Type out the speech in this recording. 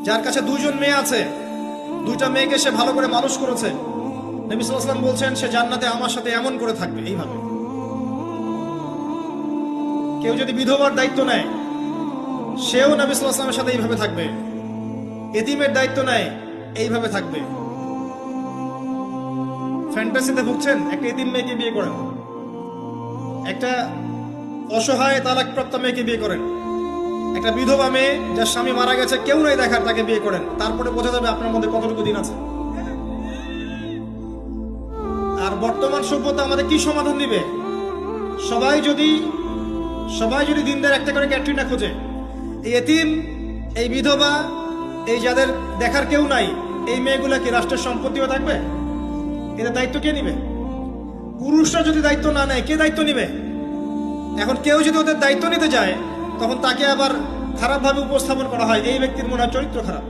যার কাছে দুইজন মেয়ে আছে, দুইটা মেয়েকে সে ভালো করে মানুষ করেছে, নবী সাল্লাল্লাহু আলাইহি ওয়াসাল্লাম বলছেন সে জান্নাতে আমার সাথে এমন করে থাকবে, এইভাবে। কেউ যদি বিধবার দায়িত্ব নেয়, সেও নবী সাল্লাল্লাহু আলাইহি ওয়াসাল্লামের সাথে এইভাবে থাকবে। এতিমের দায়িত্ব নেয়, এইভাবে থাকবে। ফ্যান্টাসিতে ভুগছেন, একটা এতিম মেয়েকে বিয়ে করেন, একটা অসহায় তালাকপ্রাপ্ত মেয়েকে বিয়ে করেন, একটা বিধবা মেয়ে যার স্বামী মারা গেছে, কেউ নাই দেখার, তাকে বিয়ে করেন, তারপরে বোঝা যাবে আপনার মধ্যে কতটুকু দিন আছে। আর বর্তমান সভ্যতা আমাদের কি সমাধান দিবে? সবাই যদি দিনদার একটা করে ক্যাটরিনা খোঁজে, এই এতিম, এই বিধবা, এই যাদের দেখার কেউ নাই, এই মেয়েগুলা কি রাষ্ট্রের সম্পত্তিও থাকবে? এদের দায়িত্ব কে নিবে? পুরুষরা যদি দায়িত্ব না নেয়, কে দায়িত্ব নিবে? এখন কেউ যদি ওদের দায়িত্ব নিতে যায়, তখন তাকে আবার খারাপভাবে উপস্থাপন করা হয়, এই ব্যক্তির মনে হয় চরিত্র খারাপ।